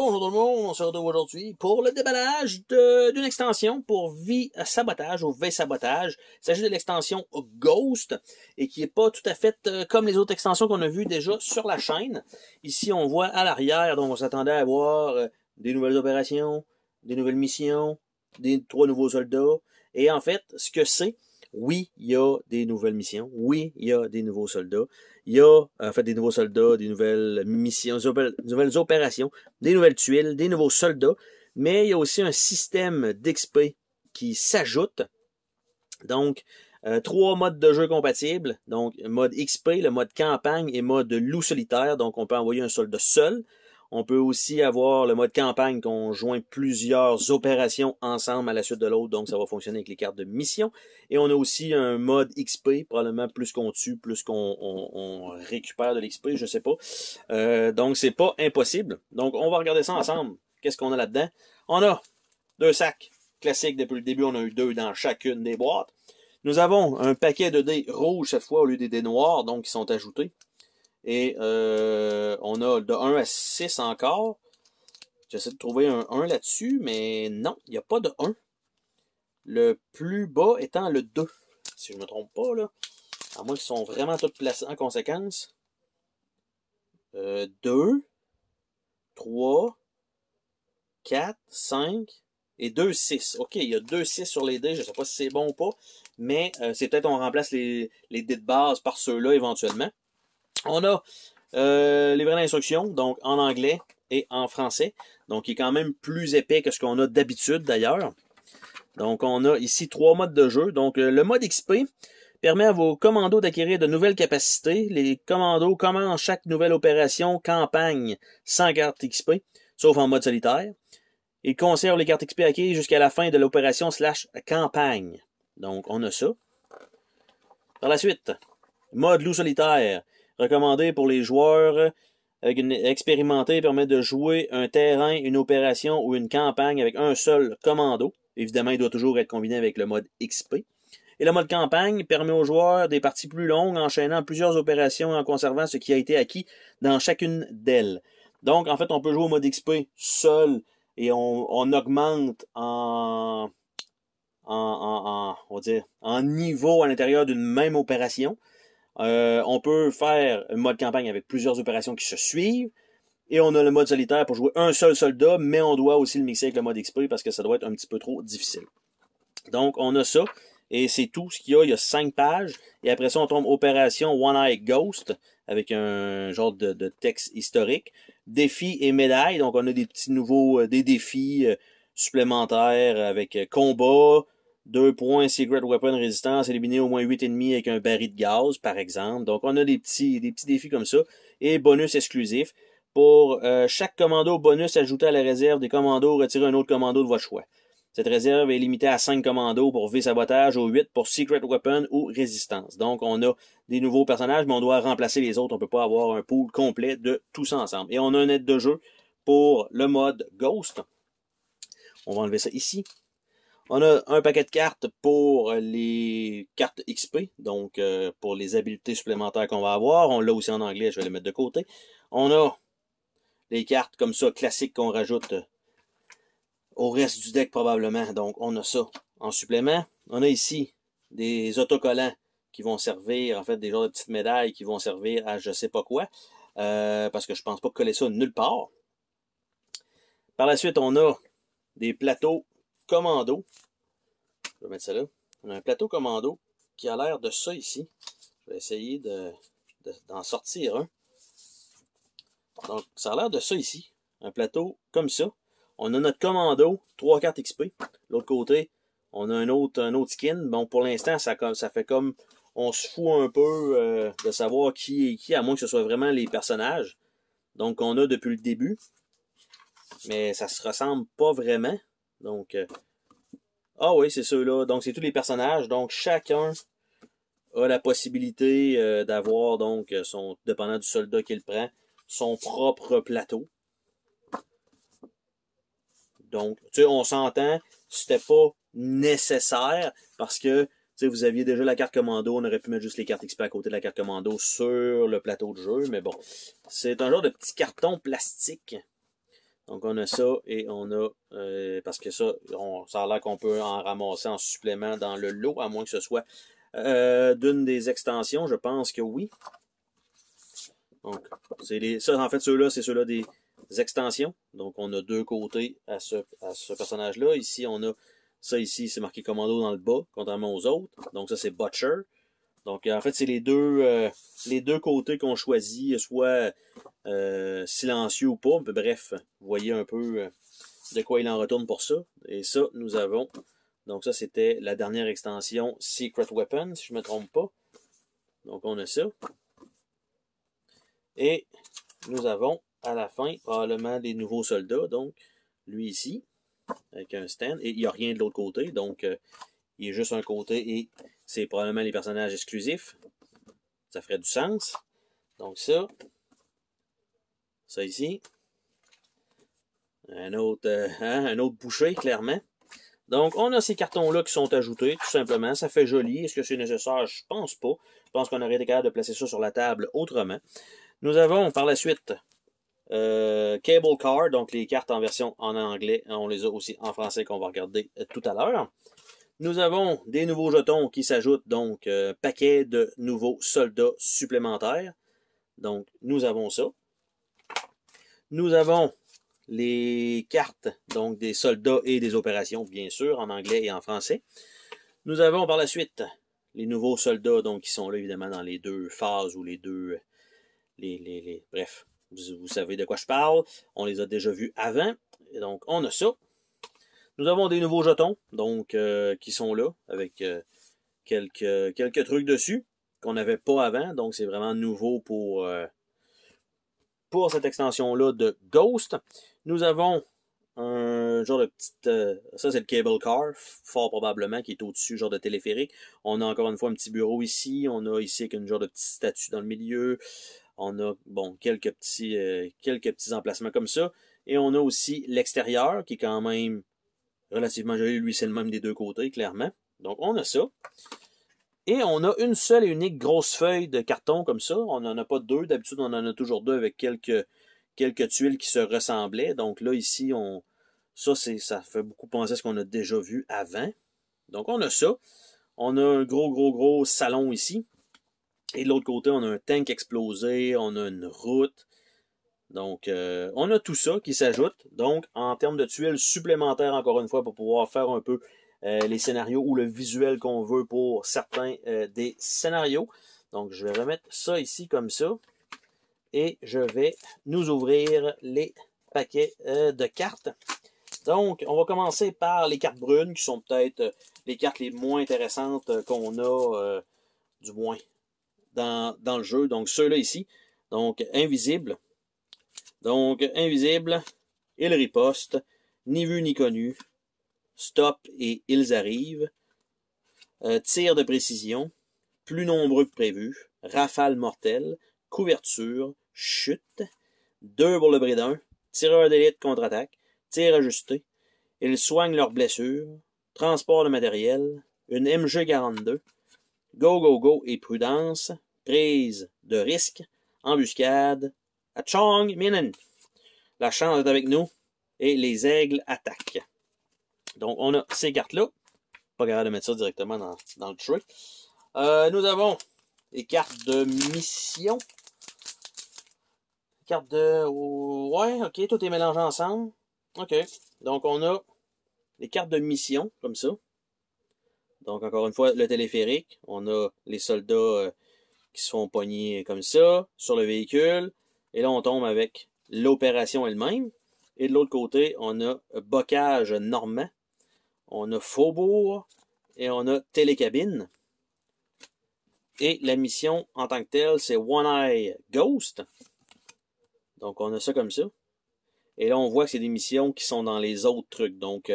Bonjour tout le monde, on se retrouve aujourd'hui pour le déballage d'une extension pour V-Sabotage ou V-Sabotage. Il s'agit de l'extension Ghost et qui n'est pas tout à fait comme les autres extensions qu'on a vues déjà sur la chaîne. Ici, on voit à l'arrière, donc on s'attendait à avoir des nouvelles opérations, des nouvelles missions, des 3 nouveaux soldats. Et en fait, ce que c'est, oui, il y a des nouvelles missions, oui, il y a des nouveaux soldats. Il y a en fait des nouveaux soldats, des nouvelles missions, des nouvelles opérations, des nouvelles tuiles, des nouveaux soldats, mais il y a aussi un système d'XP qui s'ajoute. Donc, 3 modes de jeu compatibles. Donc, mode XP, le mode campagne et mode loup solitaire. Donc, on peut envoyer un soldat seul. On peut aussi avoir le mode campagne qu'on joint plusieurs opérations ensemble à la suite de l'autre, donc ça va fonctionner avec les cartes de mission. Et on a aussi un mode XP, probablement plus qu'on tue, plus qu'on récupère de l'XP, je sais pas. Donc c'est pas impossible. Donc on va regarder ça ensemble. Qu'est-ce qu'on a là-dedans? On a 2 sacs classiques depuis le début, on a eu 2 dans chacune des boîtes. Nous avons un paquet de dés rouges cette fois au lieu des dés noirs, donc qui sont ajoutés. Et on a de 1 à 6 encore. J'essaie de trouver un 1 là-dessus, mais non, il n'y a pas de 1. Le plus bas étant le 2. Si je ne me trompe pas, là. À moins qu'ils sont vraiment tous placés en conséquence. 2, 3, 4, 5 et 2, 6. OK, il y a 2, 6 sur les dés. Je ne sais pas si c'est bon ou pas. Mais c'est peut-être on remplace les dés de base par ceux-là éventuellement. On a les livret d'instructions, donc en anglais et en français. Donc, il est quand même plus épais que ce qu'on a d'habitude d'ailleurs. Donc, on a ici 3 modes de jeu. Donc, le mode XP permet à vos commandos d'acquérir de nouvelles capacités. Les commandos commencent chaque nouvelle opération campagne sans carte XP, sauf en mode solitaire. Ils conservent les cartes XP acquises jusqu'à la fin de l'opération / campagne. Donc, on a ça. Par la suite, mode loup solitaire. Recommandé pour les joueurs expérimentés, permet de jouer un terrain, une opération ou une campagne avec un seul commando. Évidemment, il doit toujours être combiné avec le mode XP. Et le mode campagne permet aux joueurs des parties plus longues, enchaînant plusieurs opérations en conservant ce qui a été acquis dans chacune d'elles. Donc, en fait, on peut jouer au mode XP seul et on augmente on va dire, en niveau à l'intérieur d'une même opération. On peut faire un mode campagne avec plusieurs opérations qui se suivent. Et on a le mode solitaire pour jouer un seul soldat, mais on doit aussi le mixer avec le mode XP parce que ça doit être un petit peu trop difficile. Donc, on a ça. Et c'est tout ce qu'il y a. Il y a 5 pages. Et après ça, on tombe Opération One Eye Ghost avec un genre de texte historique. Défis et médailles. Donc, on a des petits nouveaux, des défis supplémentaires avec combat, 2 points Secret Weapon Résistance, éliminer au moins 8 ennemis avec un baril de gaz, par exemple. Donc, on a des petits défis comme ça. Et bonus exclusif. Pour chaque commando bonus ajouté à la réserve des commandos, retirez un autre commando de votre choix. Cette réserve est limitée à 5 commandos pour V-Sabotage ou 8 pour Secret Weapon ou Résistance. Donc, on a des nouveaux personnages, mais on doit remplacer les autres. On ne peut pas avoir un pool complet de tout ça ensemble. Et on a un aide de jeu pour le mode Ghost. On va enlever ça ici. On a un paquet de cartes pour les cartes XP, donc pour les habiletés supplémentaires qu'on va avoir. On l'a aussi en anglais, je vais les mettre de côté. On a les cartes comme ça, classiques qu'on rajoute au reste du deck probablement. Donc on a ça en supplément. On a ici des autocollants qui vont servir, en fait des genres de petites médailles qui vont servir à je sais pas quoi. Parce que je pense pas coller ça nulle part. Par la suite, on a des plateaux commando. Je vais mettre ça là. On a un plateau commando qui a l'air de ça ici. Je vais essayer d'en sortir un. Donc, ça a l'air de ça ici. Un plateau comme ça. On a notre commando, 3 cartes XP. L'autre côté, on a un autre skin. Bon, pour l'instant, ça fait comme... On se fout un peu de savoir qui est qui, à moins que ce soit vraiment les personnages. Donc, on a depuis le début. Mais ça se ressemble pas vraiment. Donc... ah oui, c'est ceux-là. Donc, c'est tous les personnages. Donc, chacun a la possibilité d'avoir, donc, dépendant du soldat qu'il prend, son propre plateau. Donc, tu sais, on s'entend, c'était pas nécessaire parce que, tu sais, vous aviez déjà la carte commando, on aurait pu mettre juste les cartes XP à côté de la carte commando sur le plateau de jeu, mais bon. C'est un genre de petit carton plastique. Donc on a ça et on a, parce que ça, ça a l'air qu'on peut en ramasser en supplément dans le lot, à moins que ce soit d'une des extensions, je pense que oui. Donc, ça, en fait, ceux-là, c'est ceux-là des extensions. Donc on a deux côtés à ce personnage-là. Ici, on a ça ici, c'est marqué commando dans le bas, contrairement aux autres. Donc ça, c'est Butcher. Donc en fait, c'est les deux côtés qu'on choisit, soit silencieux ou pas. Bref, vous voyez un peu de quoi il en retourne pour ça. Et ça, nous avons. Donc ça, c'était la dernière extension Secret Weapon, si je ne me trompe pas. Donc on a ça. Et nous avons à la fin probablement des nouveaux soldats. Donc lui ici, avec un stand. Et il n'y a rien de l'autre côté. Donc il est juste un côté et c'est probablement les personnages exclusifs. Ça ferait du sens. Donc ça ici. Un autre boucher, clairement. Donc, on a ces cartons-là qui sont ajoutés, tout simplement. Ça fait joli. Est-ce que c'est nécessaire? Je pense pas. Je pense qu'on aurait été capable de placer ça sur la table autrement. Nous avons, par la suite, Cable Car, donc les cartes en version en anglais. On les a aussi en français qu'on va regarder tout à l'heure. Nous avons des nouveaux jetons qui s'ajoutent, donc paquet de nouveaux soldats supplémentaires. Donc, nous avons ça. Nous avons les cartes, donc des soldats et des opérations, bien sûr, en anglais et en français. Nous avons par la suite les nouveaux soldats, donc qui sont là, évidemment, dans les deux phases ou les deux... bref, vous savez de quoi je parle. On les a déjà vus avant. Et donc, on a ça. Nous avons des nouveaux jetons, donc, qui sont là, avec quelques trucs dessus, qu'on n'avait pas avant. Donc, c'est vraiment nouveau pour cette extension-là de Ghost. Nous avons un genre de petite... ça, c'est le Cable Car, fort probablement, qui est au-dessus, genre de téléphérique. On a encore une fois un petit bureau ici. On a ici une genre de petite statue dans le milieu. On a, bon, quelques petits emplacements comme ça. Et on a aussi l'extérieur, qui est quand même relativement joli. Lui, c'est le même des deux côtés, clairement. Donc, on a ça. Et on a une seule et unique grosse feuille de carton comme ça. On n'en a pas deux. D'habitude, on en a toujours deux avec quelques tuiles qui se ressemblaient. Donc là, ici, ça fait beaucoup penser à ce qu'on a déjà vu avant. Donc, on a ça. On a un gros salon ici. Et de l'autre côté, on a un tank explosé. On a une route. Donc, on a tout ça qui s'ajoute. Donc, en termes de tuiles supplémentaires, encore une fois, pour pouvoir faire un peu les scénarios ou le visuel qu'on veut pour certains des scénarios. Donc, je vais remettre ça ici comme ça. Et je vais nous ouvrir les paquets de cartes. Donc, on va commencer par les cartes brunes, qui sont peut-être les cartes les moins intéressantes qu'on a, du moins, dans le jeu. Donc, ceux-là ici. Donc, invisible. Donc, invisible, il riposte, ni vu ni connu, stop et ils arrivent, tir de précision, plus nombreux que prévu, rafale mortelle, couverture, chute, 2 pour le bridin, tireur d'élite contre-attaque, tir ajusté, ils soignent leurs blessures, transport de matériel, une MG42, go et prudence, prise de risque, embuscade, Achong Minen. La chance est avec nous et les aigles attaquent. Donc, on a ces cartes-là. Pas capable de mettre ça directement dans le tray. Nous avons les cartes de mission. Cartes de... Ouais, ok, tout est mélangé ensemble. Ok. Donc, on a les cartes de mission, comme ça. Donc, encore une fois, le téléphérique. On a les soldats qui se font pogner comme ça, sur le véhicule. Et là, on tombe avec l'opération elle-même. Et de l'autre côté, on a bocage normand. On a faubourg. Et on a télécabine. Et la mission en tant que telle, c'est One Eye Ghost. Donc, on a ça comme ça. Et là, on voit que c'est des missions qui sont dans les autres trucs. Donc,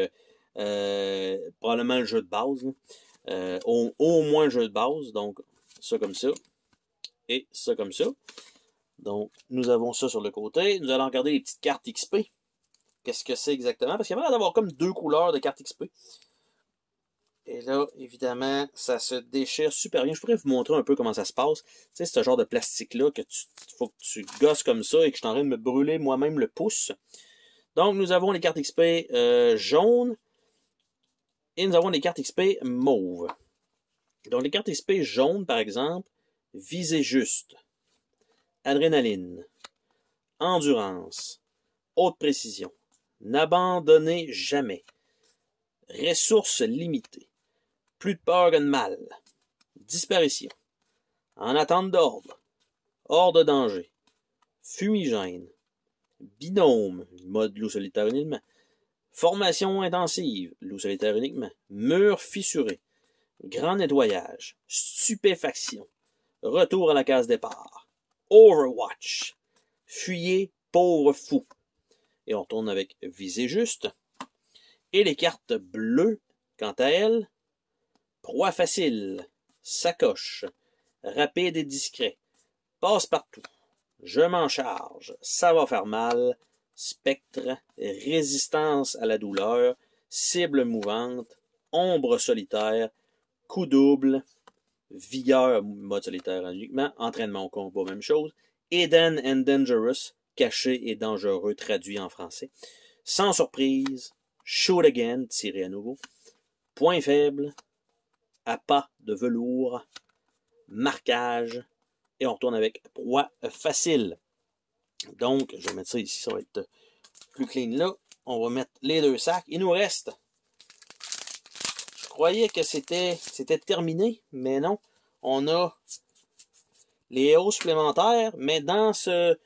probablement le jeu de base. Au moins le jeu de base. Donc, ça comme ça. Et ça comme ça. Donc, nous avons ça sur le côté. Nous allons regarder les petites cartes XP. Qu'est-ce que c'est exactement? Parce qu'il y a l'air d'avoir comme 2 couleurs de cartes XP. Et là, évidemment, ça se déchire super bien. Je pourrais vous montrer un peu comment ça se passe. Tu sais, ce genre de plastique-là que faut que tu gosses comme ça et que je suis en train de me brûler moi-même le pouce. Donc, nous avons les cartes XP jaunes et nous avons les cartes XP mauves. Donc, les cartes XP jaunes, par exemple, visée juste, adrénaline, endurance, haute précision, n'abandonnez jamais, ressources limitées, plus de peur que de mal, disparition, en attente d'ordre, hors de danger, fumigène, binôme, mode loup solitaire uniquement, formation intensive, loup solitaire uniquement, mur fissuré, grand nettoyage, stupéfaction, retour à la case départ, Overwatch, fuyez, pauvre fou. Et on retourne avec visée juste. Et les cartes bleues, quant à elles, proie facile, sacoche, rapide et discret, passe partout, je m'en charge, ça va faire mal, spectre, résistance à la douleur, cible mouvante, ombre solitaire, coup double, vigueur, mode solitaire uniquement, entraînement au combat, même chose, hidden and dangerous, caché et dangereux, traduit en français, sans surprise, shoot again, tiré à nouveau, point faible, appât de velours, marquage, et on retourne avec proie facile. Donc, je vais mettre ça ici, ça va être plus clean là. On va mettre les deux sacs. Il nous reste, je croyais que c'était terminé, mais non. On a les héros supplémentaires, mais dans ce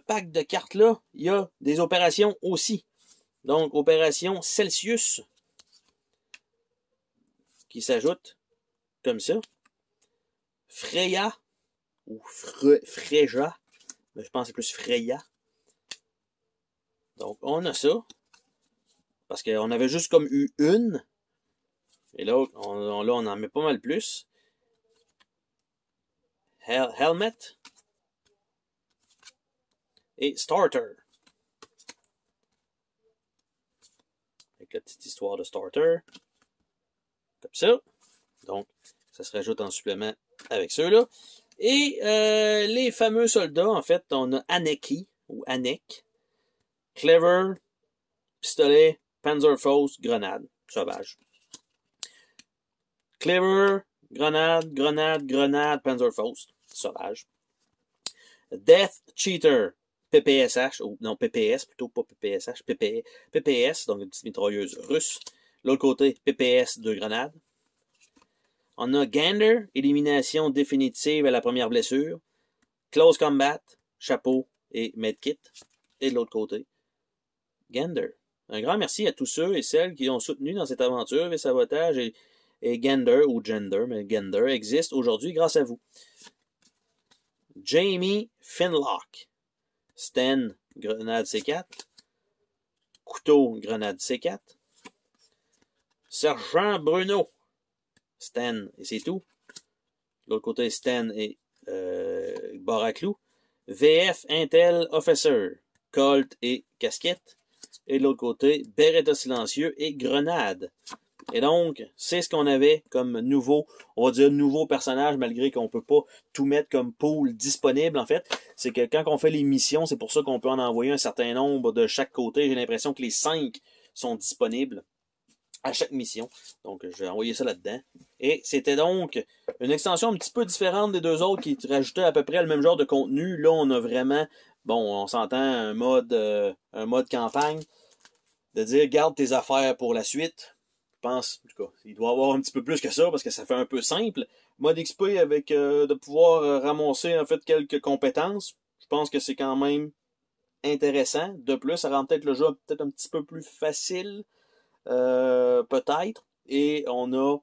pack de cartes-là, il y a des opérations aussi. Donc, opération Celsius, qui s'ajoute comme ça. Freya, ou Freja, mais je pense que c'est plus Freya. Donc, on a ça. Parce qu'on avait juste comme eu une. Et là, on en met pas mal plus. Helmet. Et Starter. Avec la petite histoire de Starter. Comme ça. Donc, ça se rajoute en supplément avec ceux-là. Et les fameux soldats, en fait, on a Aneki, ou Anek, Clever, pistolet, Panzerfaust, grenade, sauvage. Clever, grenade, grenade, grenade, Panzerfaust, sauvage. Death Cheater, PPSH, ou non, PPS, plutôt pas PPSH, PPS, donc une petite mitrailleuse russe. L'autre côté, PPS, 2 grenades. On a Gander, élimination définitive à la première blessure. Close Combat, chapeau et medkit. Et de l'autre côté, Gander. Un grand merci à tous ceux et celles qui ont soutenu dans cette aventure. Les sabotages et Gander, ou Gender, mais Gander, existe aujourd'hui grâce à vous. Jamie Finlock. Sten, grenade C4. Couteau, grenade C4. Sergent Bruno. Sten, et c'est tout. De l'autre côté, Sten et barre à clous. VF Intel Officer. Colt et casquette. Et de l'autre côté, Beretta silencieux et grenade. Et donc, c'est ce qu'on avait comme nouveau, on va dire nouveau personnage, malgré qu'on peut pas tout mettre comme pool disponible, en fait. C'est que quand on fait les missions, c'est pour ça qu'on peut en envoyer un certain nombre de chaque côté. J'ai l'impression que les 5 sont disponibles à chaque mission. Donc, je vais envoyer ça là-dedans. Et c'était donc une extension un petit peu différente des deux autres qui rajoutaient à peu près le même genre de contenu. Là, on a vraiment, bon, on s'entend un mode campagne, de dire, garde tes affaires pour la suite. Je pense, en tout cas, il doit y avoir un petit peu plus que ça, parce que ça fait un peu simple. Mode XP avec de pouvoir ramasser, en fait, quelques compétences. Je pense que c'est quand même intéressant. De plus, ça rend peut-être le jeu peut-être un petit peu plus facile. Peut-être. Et on a,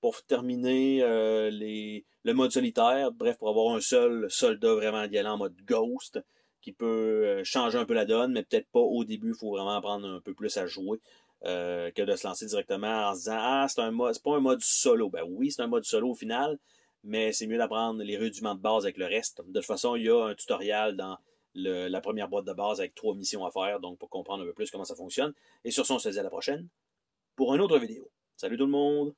pour terminer, le mode solitaire, bref, pour avoir un seul soldat vraiment d'y aller en mode ghost, qui peut changer un peu la donne, mais peut-être pas au début, il faut vraiment apprendre un peu plus à jouer, que de se lancer directement en se disant, ah, c'est pas un mode solo. Ben oui, c'est un mode solo au final, mais c'est mieux d'apprendre les rudiments de base avec le reste. De toute façon, il y a un tutoriel dans la première boîte de base avec 3 missions à faire, donc pour comprendre un peu plus comment ça fonctionne. Et sur ce, on se dit à la prochaine pour une autre vidéo. Salut tout le monde!